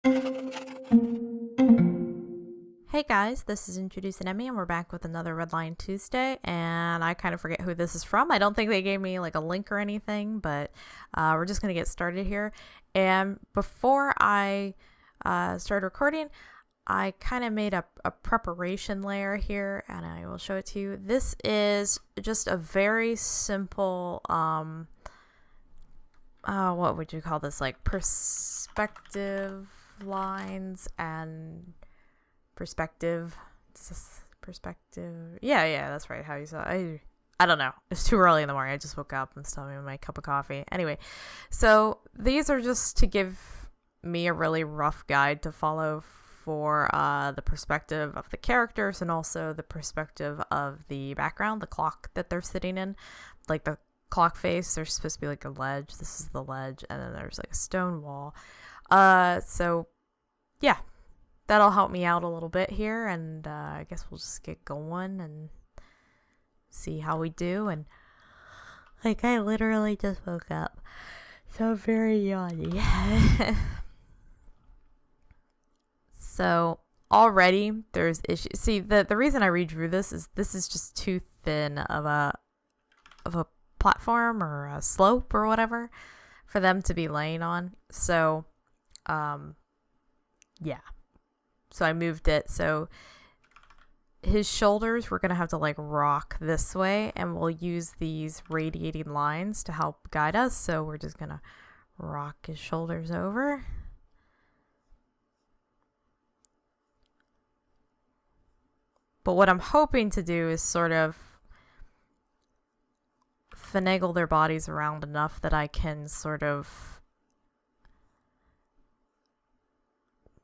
Hey guys, this is IntroducingEmy and we're back with another Redline Tuesday, and I kind of forget who this is from. I don't think they gave me like a link or anything, but we're just going to get started here. And before I start recording, I kind of made a preparation layer here, and I will show it to you. This is just a very simple, what would you call this, like perspective lines and perspective. Yeah, that's right, how you saw it. I don't know, it's too early in the morning. I just woke up and still having my cup of coffee. Anyway, so these are just to give me a really rough guide to follow for the perspective of the characters and also the perspective of the background, the clock that they're sitting in. Like the clock face, there's supposed to be like a ledge. This is the ledge, and then there's like a stone wall. So yeah, that'll help me out a little bit here, and I guess we'll just get going and see how we do. And like, I literally just woke up, so I'm very yawny. So already there's issues. See, the reason I redrew this is just too thin of a platform or a slope or whatever for them to be laying on. So yeah. So I moved it. So his shoulders, we're going to have to like rock this way, and we'll use these radiating lines to help guide us. So we're just going to rock his shoulders over. But what I'm hoping to do is sort of finagle their bodies around enough that I can sort of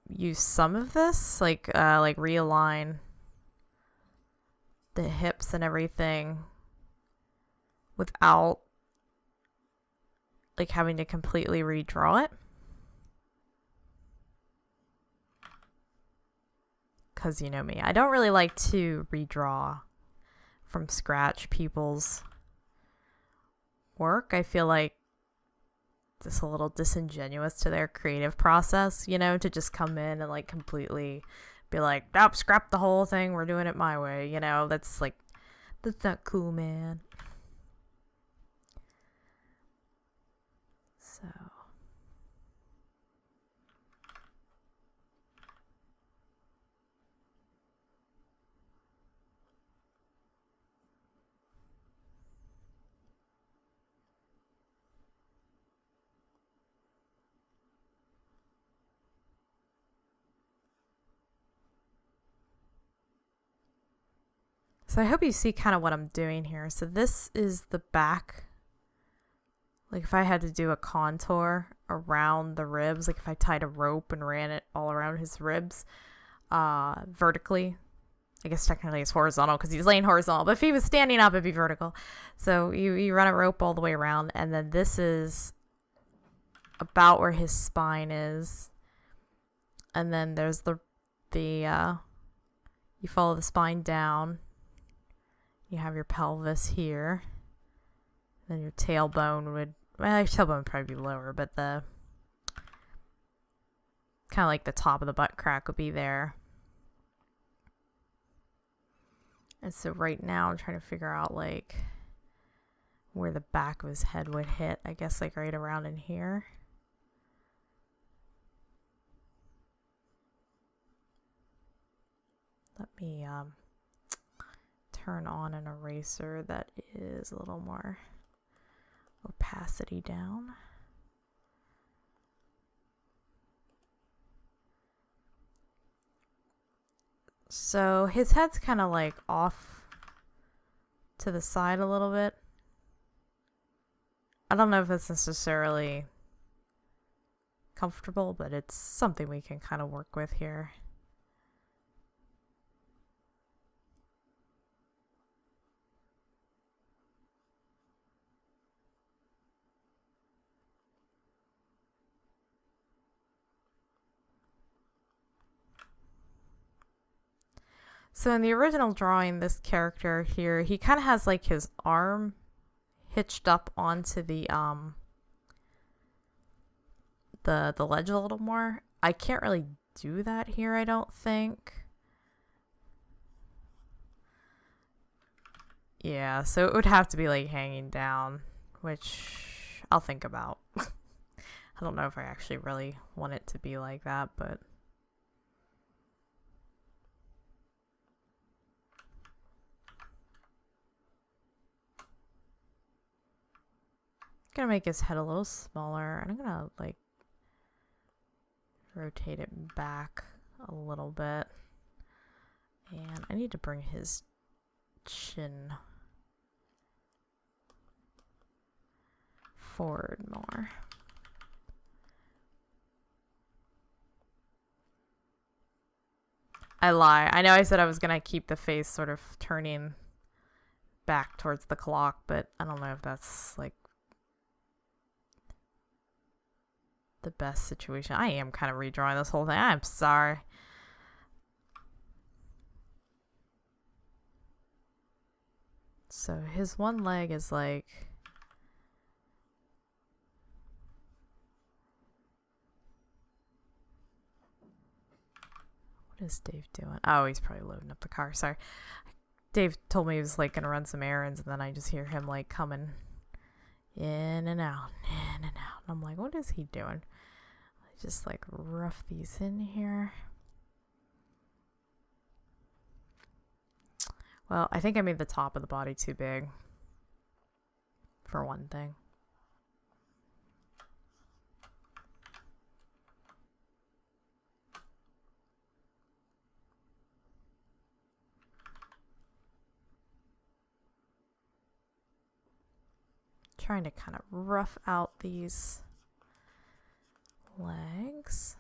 use some of this, like realign the hips and everything without like having to completely redraw it. Because you know me, I don't really like to redraw from scratch people's work. I feel like it's a little disingenuous to their creative process, you know, to just come in and like completely be like, nope, scrap the whole thing, we're doing it my way, you know. That's not cool, man. So I hope you see kind of what I'm doing here. So this is the back. Like if I had to do a contour around the ribs, like if I tied a rope and ran it all around his ribs vertically. I guess technically it's horizontal because he's laying horizontal, but if he was standing up, it'd be vertical. So you run a rope all the way around, and then this is about where his spine is. And then there's you follow the spine down. You have your pelvis here. Then your tailbone would, well, your tailbone would probably be lower, but the kind of like the top of the butt crack would be there. And so right now I'm trying to figure out like where the back of his head would hit. I guess like right around in here. Let me turn on an eraser that is a little more opacity down. So his head's kind of like off to the side a little bit. I don't know if it's necessarily comfortable, but it's something we can kind of work with here. So in the original drawing, this character here, he kind of has like his arm hitched up onto the ledge a little more, I can't really do that here, I don't think. Yeah, so it would have to be like hanging down, which I'll think about. I don't know if I actually really want it to be like that, but gonna make his head a little smaller, and I'm gonna like rotate it back a little bit, and I need to bring his chin forward more. I lie. I know I said I was gonna keep the face sort of turning back towards the clock, but I don't know if that's like the best situation. I am kind of redrawing this whole thing. I'm sorry. So his one leg is like... What is Dave doing? Oh, he's probably loading up the car. Sorry. Dave told me he was like gonna run some errands, and then I just hear him like coming in and out, in and out. And I'm like, what is he doing? I just like rough these in here. Well, I think I made the top of the body too big, for one thing. Trying to kind of rough out these legs.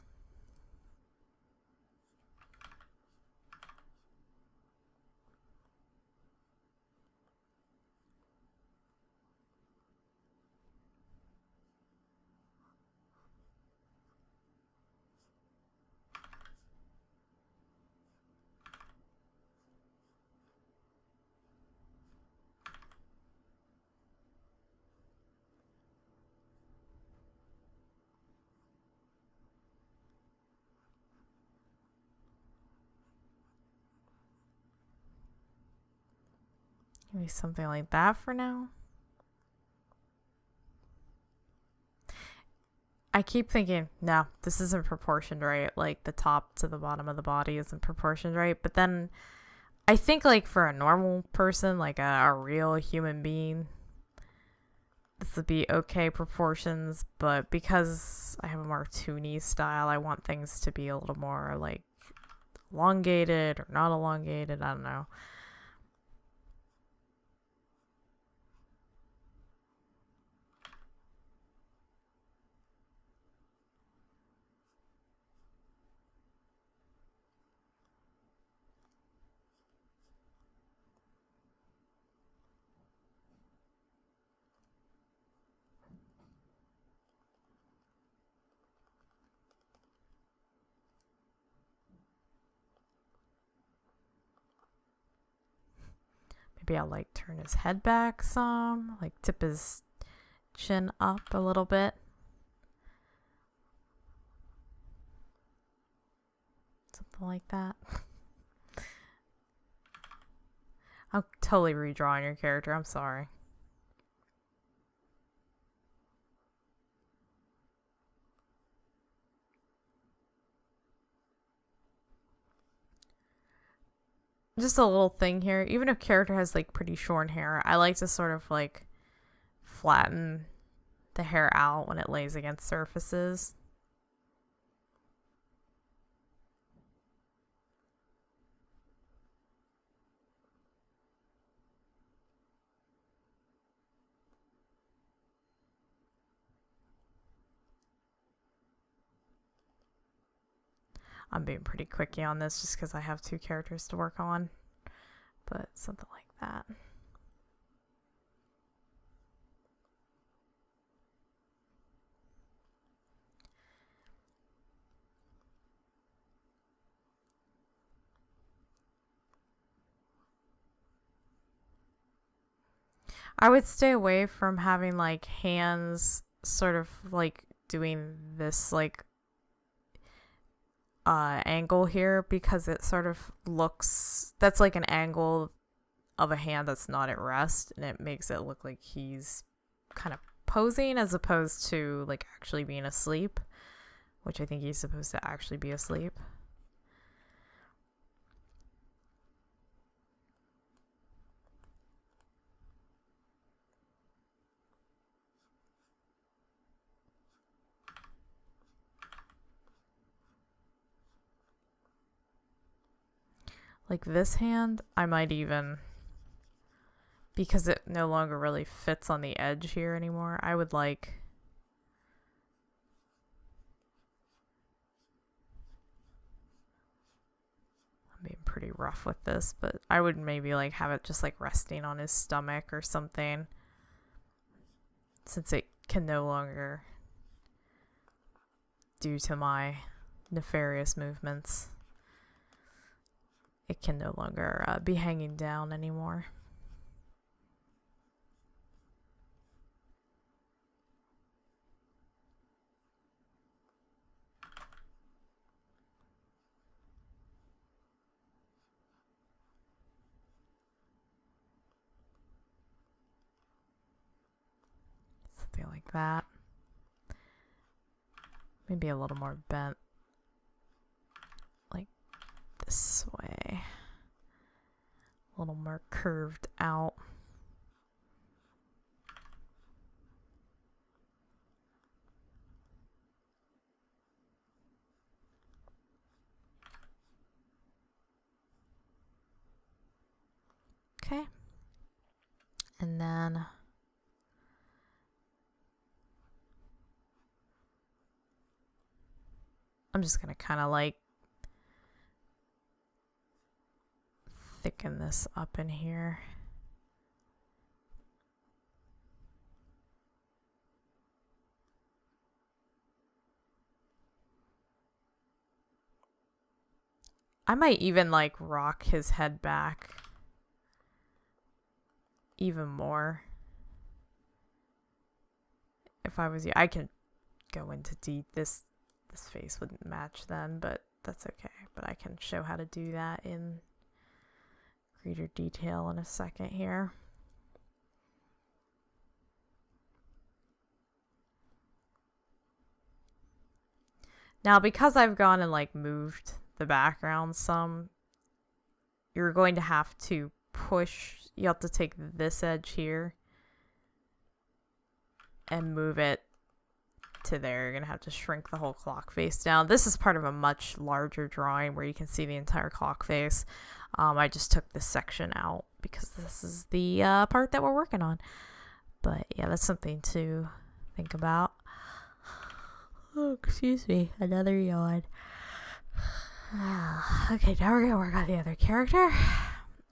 Maybe something like that for now. I keep thinking, no, this isn't proportioned right. Like the top to the bottom of the body isn't proportioned right. But then I think like for a normal person, like a real human being, this would be okay proportions. But because I have a more toony style, I want things to be a little more like elongated or not elongated. I don't know. Maybe I'll like turn his head back some, like tip his chin up a little bit. Something like that. I'm totally redrawing your character. I'm sorry. Just a little thing here. Even if character has like pretty short hair, I like to sort of like flatten the hair out when it lays against surfaces. I'm being pretty quickie on this just because I have two characters to work on, but something like that. I would stay away from having like hands sort of like doing this like angle here because it sort of looks, that's like an angle of a hand that's not at rest, and it makes it look like he's kind of posing as opposed to like actually being asleep, which I think he's supposed to actually be asleep. Like this hand, I might even, because it no longer really fits on the edge here anymore, I would like, I'm being pretty rough with this, but I would maybe like have it just like resting on his stomach or something, since it can no longer, due to my nefarious movements, it can no longer be hanging down anymore. Something like that. Maybe a little more bent. Like this way. A little more curved out. Okay. And then I'm just going to kind of like thicken this up in here. I might even like rock his head back even more. If I was you, I can go into deep. This face wouldn't match then, but that's okay. But I can show how to do that in greater detail in a second here. Now, because I've gone and like moved the background some, you're going to have to push, you have to take this edge here and move it to there. You're gonna have to shrink the whole clock face down. This is part of a much larger drawing where you can see the entire clock face. I just took this section out because this is the part that we're working on. But yeah, that's something to think about. Oh, excuse me, another yawn. Okay, now we're gonna work on the other character.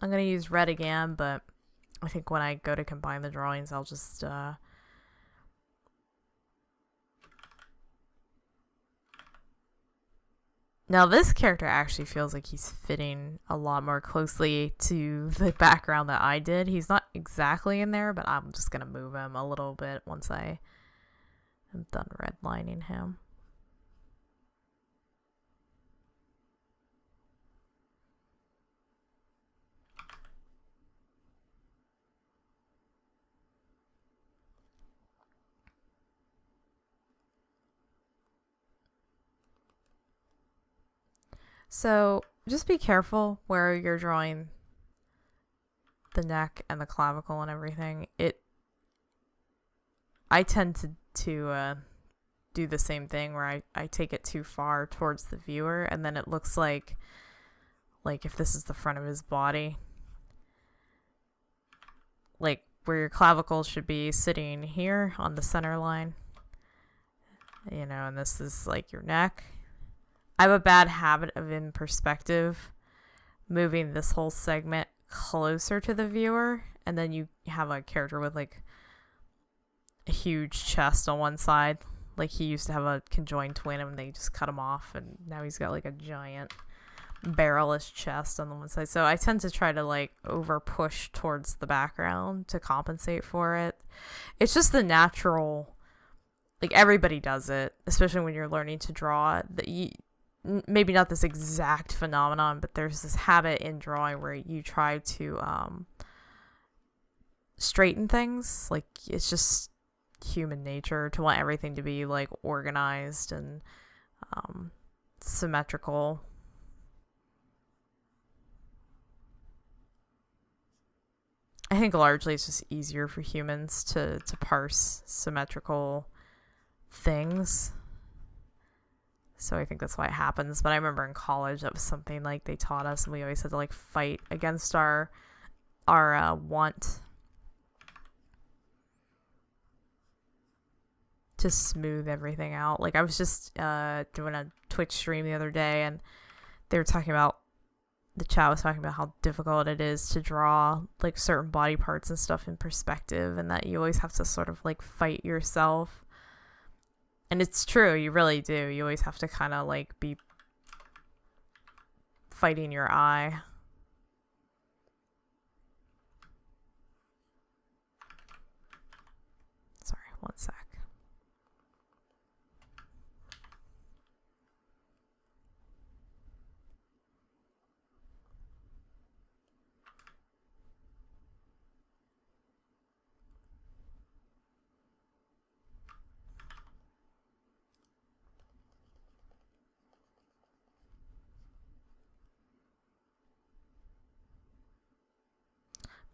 I'm gonna use red again, but I think when I go to combine the drawings, I'll just now this character actually feels like he's fitting a lot more closely to the background that I did. He's not exactly in there, but I'm just gonna move him a little bit once I am done redlining him. So just be careful where you're drawing the neck and the clavicle and everything. I tend to do the same thing where I take it too far towards the viewer, and then it looks like if this is the front of his body, like where your clavicle should be sitting here on the center line, you know, and this is like your neck. I have a bad habit of, in perspective, moving this whole segment closer to the viewer, and then you have a character with like a huge chest on one side. Like he used to have a conjoined twin and they just cut him off, and now he's got like a giant barrel-ish chest on the one side. So I tend to try to like over push towards the background to compensate for it. It's just the natural, like everybody does it, especially when you're learning to draw. maybe not this exact phenomenon, but there's this habit in drawing where you try to straighten things. Like, it's just human nature to want everything to be like organized and symmetrical. I think largely it's just easier for humans to parse symmetrical things. So I think that's why it happens. But I remember in college that was something like they taught us, and we always had to like fight against our want to smooth everything out. Like, I was just doing a Twitch stream the other day, and they were talking about, the chat was talking about how difficult it is to draw like certain body parts and stuff in perspective, and that you always have to sort of like fight yourself. And it's true, you really do. You always have to kind of like be fighting your eye. Sorry, one sec.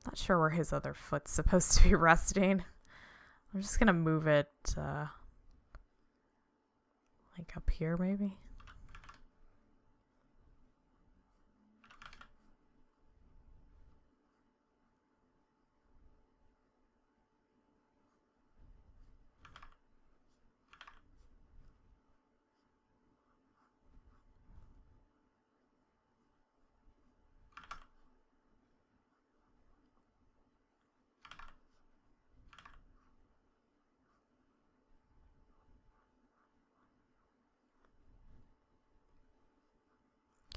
Not sure where his other foot's supposed to be resting. I'm just gonna move it like up here maybe.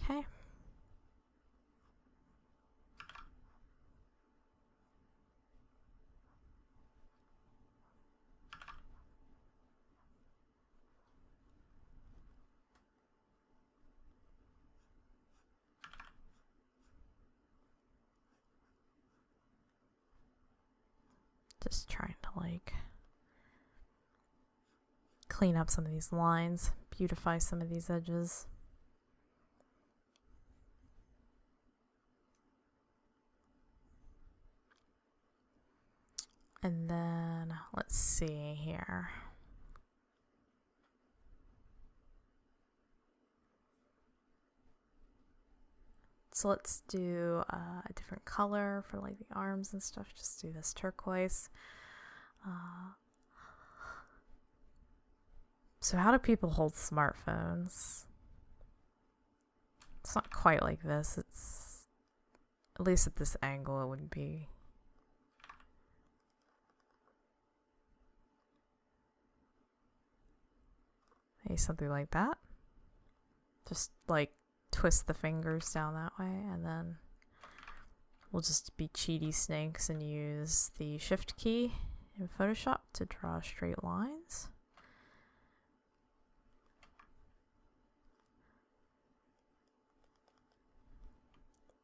Okay. Just trying to like clean up some of these lines, beautify some of these edges. And then let's see here. So let's do a different color for like the arms and stuff. Just do this turquoise. So how do people hold smartphones? It's not quite like this. It's, at least at this angle, it wouldn't be. Maybe something like that. Just like twist the fingers down that way, and then we'll just be cheaty snakes and use the shift key in Photoshop to draw straight lines.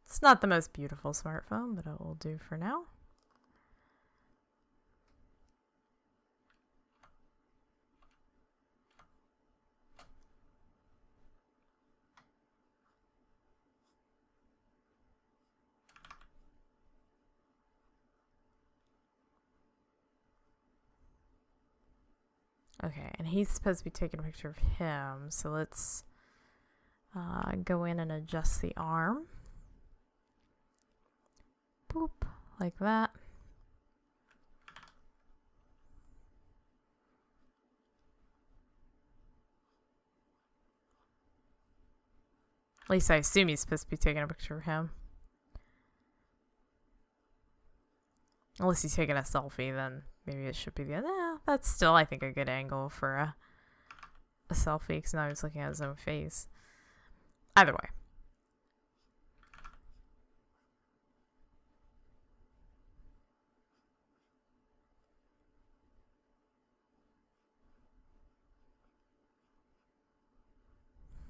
It's not the most beautiful smartphone, but it will do for now. Okay, and he's supposed to be taking a picture of him, so let's go in and adjust the arm. Boop, like that. At least I assume he's supposed to be taking a picture of him. Unless he's taking a selfie, then maybe it should be the other. That's still, I think, a good angle for a selfie, because now he's looking at his own face. Either way.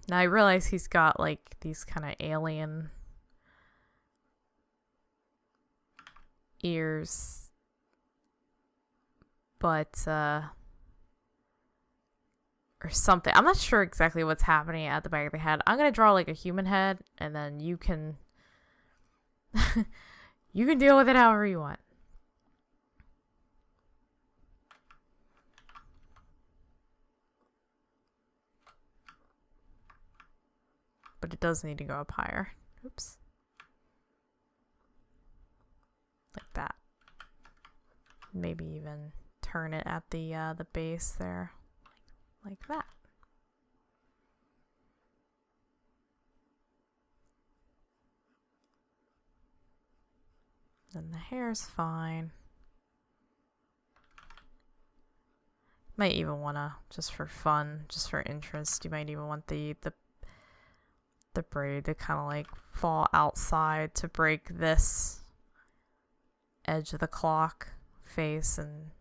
Now I realize he's got like these kind of alien ears, but or something. I'm not sure exactly what's happening at the back of the head. I'm gonna draw like a human head, and then you can you can deal with it however you want. But it does need to go up higher. Oops. Like that. Maybe even turn it at the base there. Like that. Then the hair's fine. Might even wanna, just for fun, just for interest, you might even want the braid to kind of like fall outside to break this edge of the clock face, and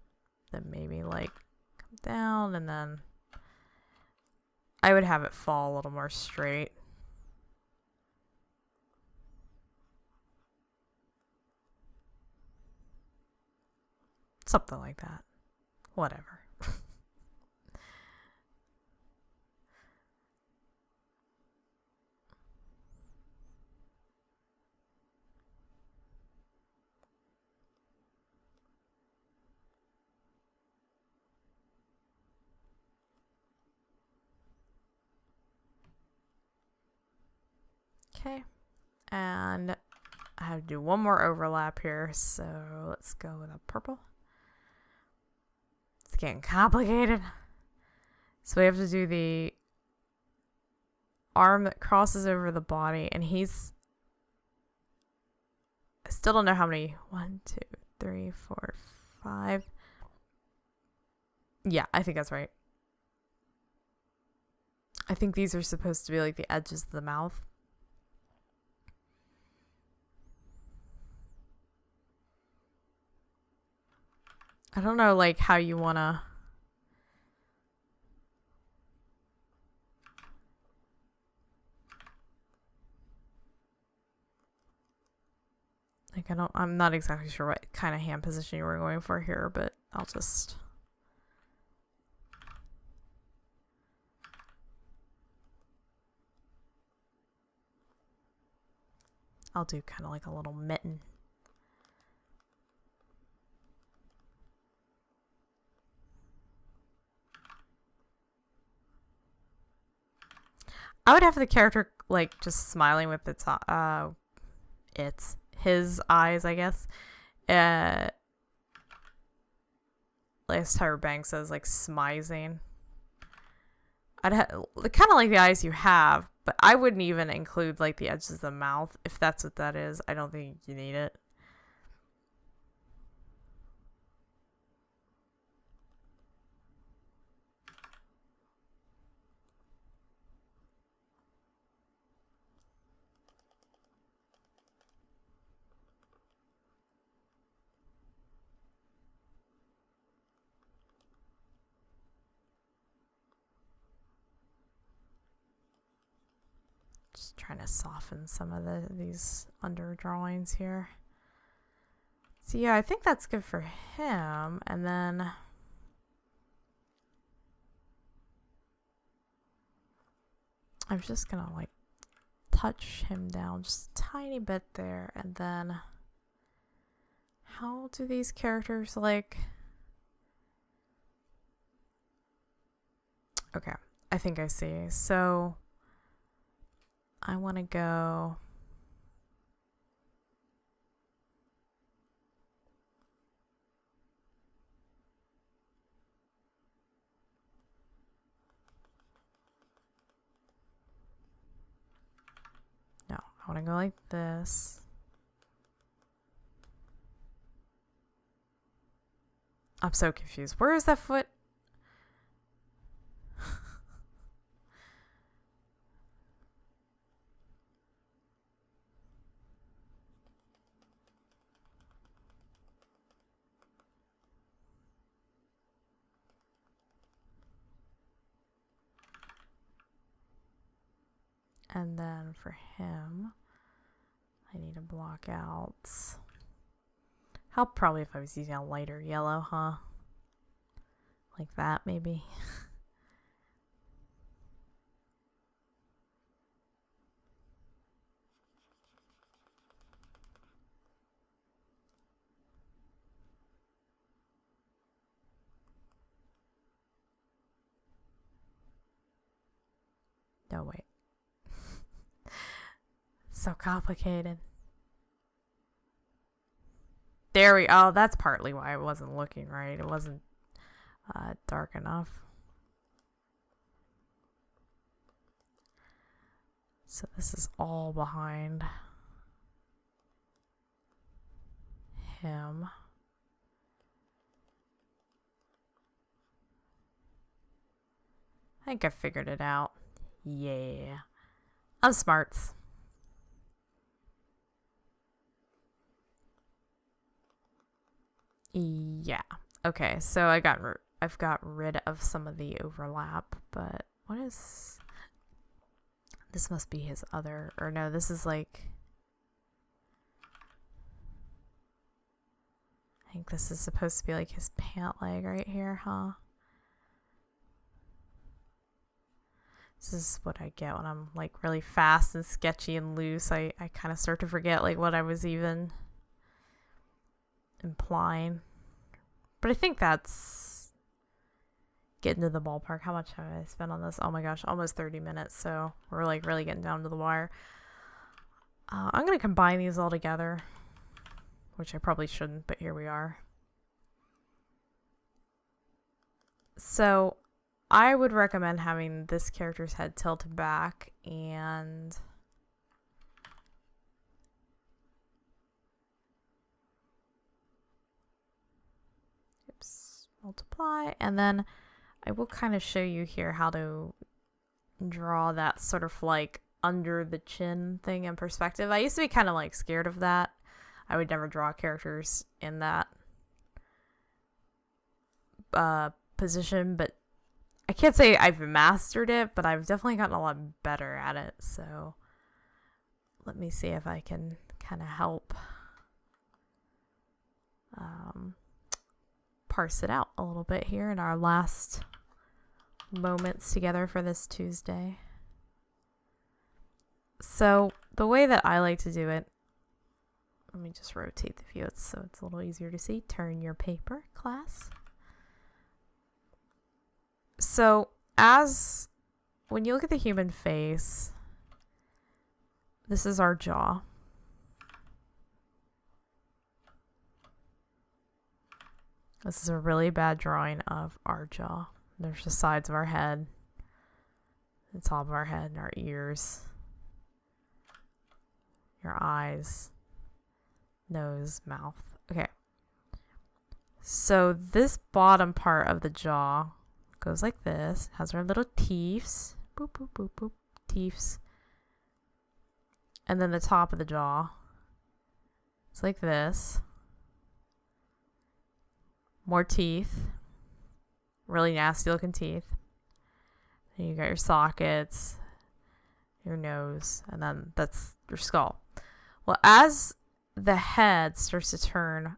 then maybe like come down, and then I would have it fall a little more straight. Something like that. Whatever. Okay, and I have to do one more overlap here, so let's go with a purple. It's getting complicated. So we have to do the arm that crosses over the body, and he's... I still don't know how many. 1, 2, 3, 4, 5. Yeah, I think that's right. I think these are supposed to be like the edges of the mouth. I don't know, like, how you wanna... Like, I'm not exactly sure what kind of hand position you were going for here, but I'll just... I'll do kind of like a little mitten. I would have the character like just smiling with his eyes, I guess. As Tyra Banks says, like smizing. I'd have kind of like the eyes you have, but I wouldn't even include like the edges of the mouth if that's what that is. I don't think you need it. Just trying to soften some of these under drawings here. So yeah, I think that's good for him. And then I'm just gonna like touch him down just a tiny bit there. And then how do these characters like... Okay, I think I see. So I want to go... No, I want to go like this. I'm so confused. Where is that foot? And then for him, I need to block out. Help probably if I was using a lighter yellow, huh? Like that, maybe. No, wait. So complicated. There we go. Oh, that's partly why I wasn't looking right. It wasn't dark enough. So this is all behind him. I think I figured it out. Yeah. I'm smarts. Yeah. Okay, so I've got rid of some of the overlap, but what is... This must be his other... Or no, this is like... I think this is supposed to be like his pant leg right here, huh? This is what I get when I'm like really fast and sketchy and loose. I kind of start to forget like what I was even implying. But I think that's getting to the ballpark. How much have I spent on this? Oh my gosh, almost 30 minutes. So we're like really getting down to the wire. I'm going to combine these all together, which I probably shouldn't, but here we are. So I would recommend having this character's head tilted back and multiply, and then I will kind of show you here how to draw that sort of like under the chin thing in perspective. I used to be kind of like scared of that. I would never draw characters in that position, but I can't say I've mastered it, but I've definitely gotten a lot better at it. So let me see if I can kind of help parse it out a little bit here in our last moments together for this Tuesday. So the way that I like to do it, let me just rotate the view so it's a little easier to see. Turn your paper, class. So when you look at the human face, this is our jaw. This is a really bad drawing of our jaw. There's the sides of our head, the top of our head, and our ears, your eyes, nose, mouth. Okay. So this bottom part of the jaw goes like this. Has our little teeths. Boop, boop, boop, boop. Teeths. And then the top of the jaw. It's like this. More teeth. Really nasty looking teeth. And you got your sockets, your nose, and then that's your skull. Well, as the head starts to turn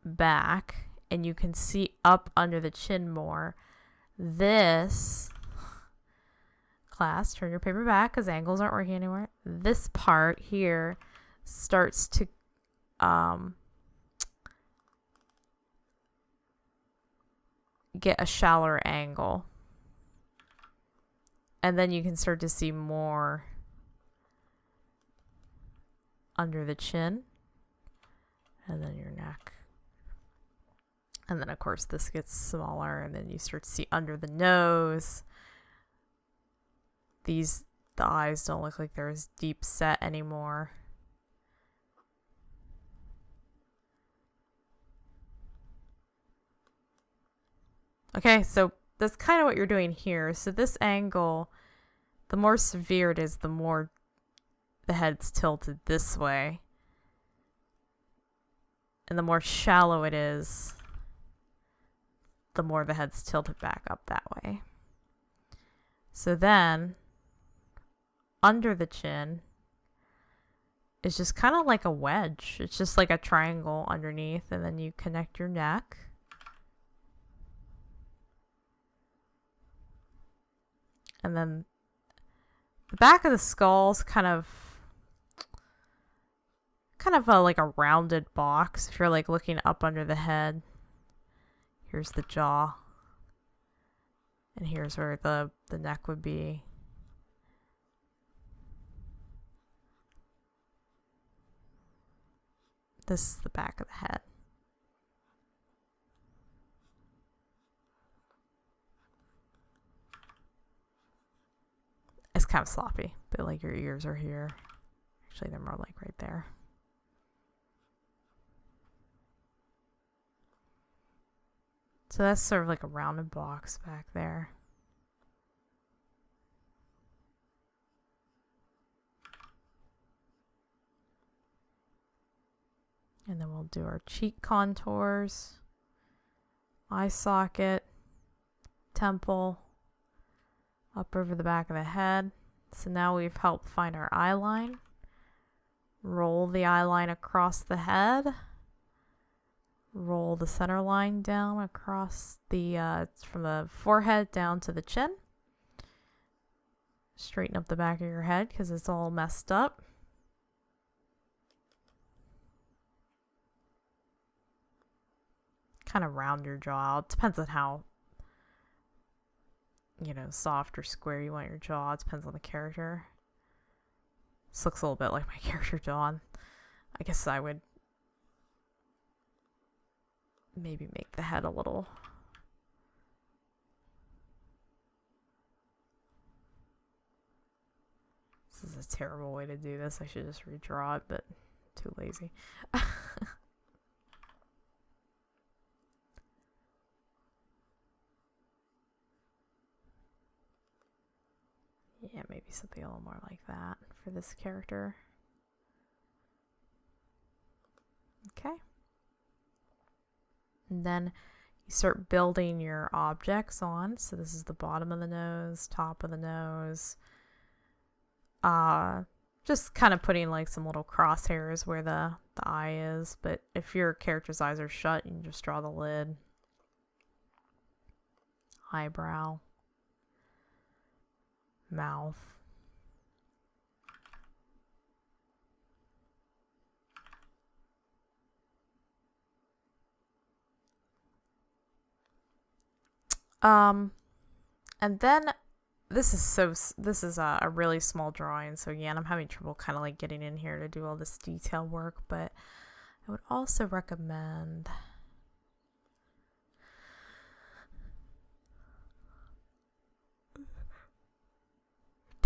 back and you can see up under the chin more, this class, turn your paper back because angles aren't working anymore. This part here starts to get a shallower angle, and then you can start to see more under the chin, and then your neck, and then of course this gets smaller, and then you start to see under the nose. The eyes don't look like they're as deep set anymore. Okay, so that's kind of what you're doing here. So this angle, the more severe it is, the more the head's tilted this way. And the more shallow it is, the more the head's tilted back up that way. So then under the chin is just kind of like a wedge. It's just like a triangle underneath, and then you connect your neck. And then the back of the skull's kind of like a rounded box. If you're like looking up under the head, here's the jaw, and here's where the neck would be. This is the back of the head. It's kind of sloppy, but like your ears are here. Actually, they're more like right there. So that's sort of like a rounded box back there. And then we'll do our cheek contours, eye socket, temple, up over the back of the head. So now we've helped find our eye line. Roll the eye line across the head. Roll the center line down across the, from the forehead down to the chin. Straighten up the back of your head because it's all messed up. Kind of round your jaw. It depends on how, you know, soft or square you want your jaw. It depends on the character. This looks a little bit like my character jaw. I guess I would maybe make the head a little. This is a terrible way to do this. I should just redraw it, but too lazy. Yeah, maybe something a little more like that for this character. Okay. And then you start building your objects on. So this is the bottom of the nose, top of the nose. Just kind of putting like some little crosshairs where the eye is. But if your character's eyes are shut, you can just draw the lid. Eyebrow. Mouth. And then this is a really small drawing, so again, I'm having trouble kind of like getting in here to do all this detail work, but I would also recommend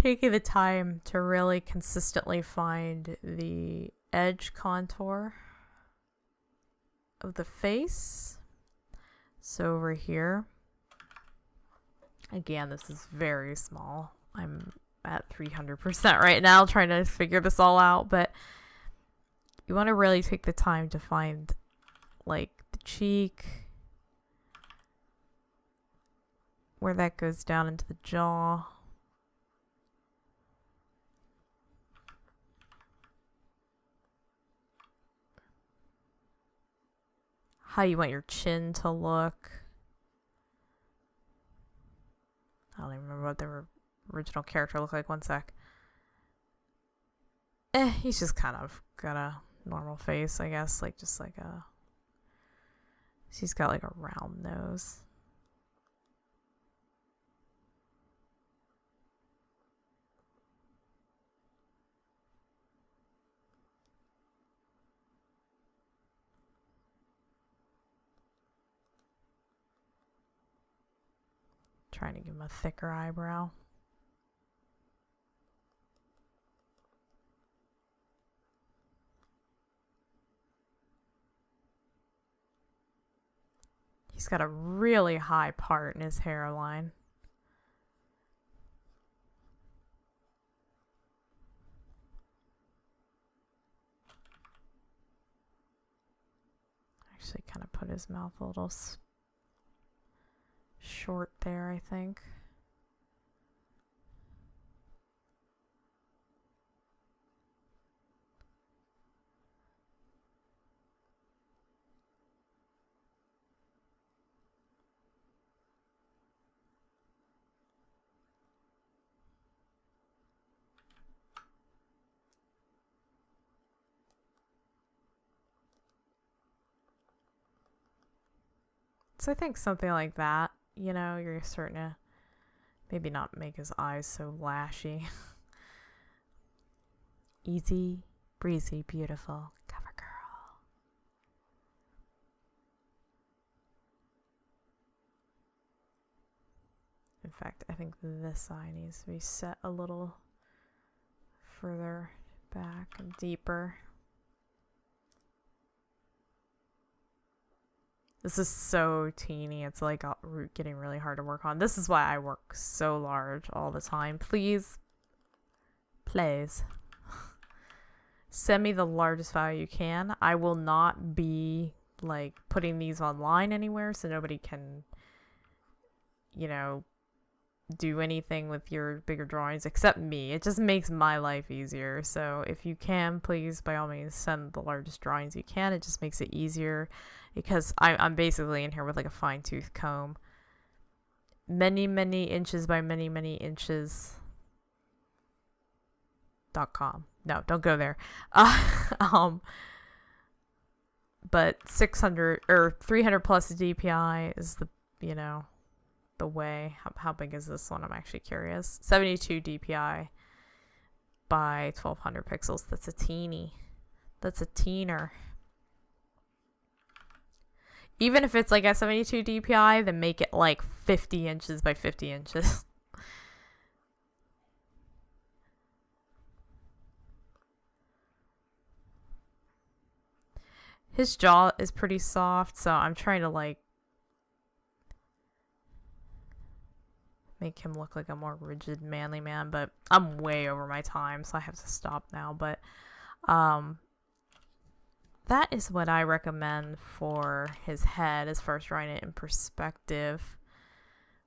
taking the time to really consistently find the edge contour of the face. So over here, again, this is very small. I'm at 300% right now trying to figure this all out, but you want to really take the time to find like the cheek, where that goes down into the jaw. How you want your chin to look. I don't even remember what the original character looked like. One sec. He's just kind of got a normal face, I guess. Like, just like a... She's got like a round nose. Trying to give him a thicker eyebrow. He's got a really high part in his hairline. Actually kind of put his mouth a little short there, I think. because I think something like that, you know, you're starting to maybe not make his eyes so lashy. Easy, breezy, beautiful cover girl. In fact, I think this eye needs to be set a little further back and deeper. This is so teeny. It's like getting really hard to work on. This is why I work so large all the time. Please send me the largest file you can. I will not be like putting these online anywhere, so nobody can, you know, do anything with your bigger drawings except me. It just makes my life easier. So if you can, please, by all means, send the largest drawings you can. It just makes it easier because I'm basically in here with like a fine-tooth comb. Many, many inches by many, many inches. .com. No, don't go there. But 600 or 300 plus DPI is the, you know, the way. How big is this one? I'm actually curious. 72 DPI by 1200 pixels. That's a teeny. That's a teener. Even if it's like a 72 DPI, then make it like 50 inches by 50 inches. His jaw is pretty soft, so I'm trying to like make him look like a more rigid, manly man, but I'm way over my time, so I have to stop now. But that is what I recommend for his head as far as drawing it in perspective.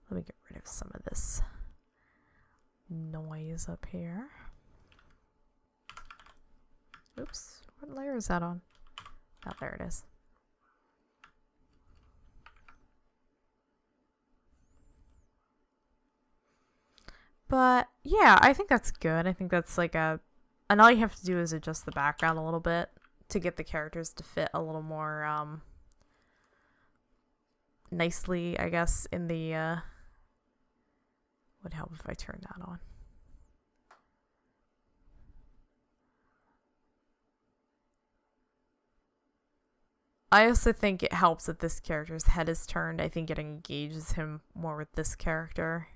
Let me get rid of some of this noise up here. Oops, what layer is that on? Oh, there it is. But yeah, I think that's good. I think that's like and all you have to do is adjust the background a little bit to get the characters to fit a little more nicely, I guess, in the would help if I turn that on. I also think it helps that this character's head is turned. I think it engages him more with this character.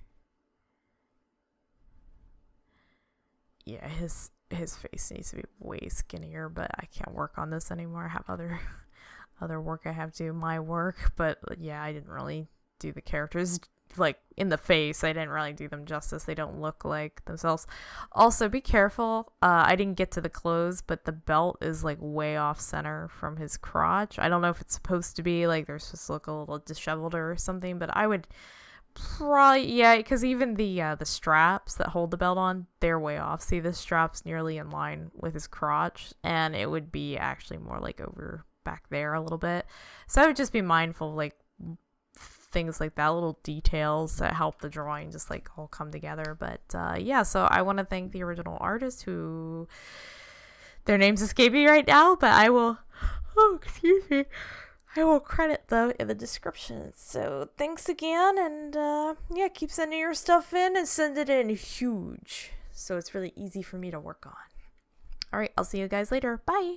Yeah, his face needs to be way skinnier, but I can't work on this anymore. I have other work I have to do, my work. But yeah, I didn't really do the characters like in the face. I didn't really do them justice. They don't look like themselves. Also, be careful. I didn't get to the clothes, but the belt is like way off center from his crotch. I don't know if it's supposed to be like they're supposed to look a little disheveled or something, but I would probably, yeah, because even the straps that hold the belt on, they're way off. See, this strap's nearly in line with his crotch, and it would be actually more like over back there a little bit. So I would just be mindful of like things like that, little details that help the drawing just like all come together. But yeah, so I want to thank the original artist, who their names escape me right now, but I will, oh, excuse me, I will credit them in the description. So thanks again, and yeah, keep sending your stuff in and send it in huge, so it's really easy for me to work on. All right, I'll see you guys later. Bye.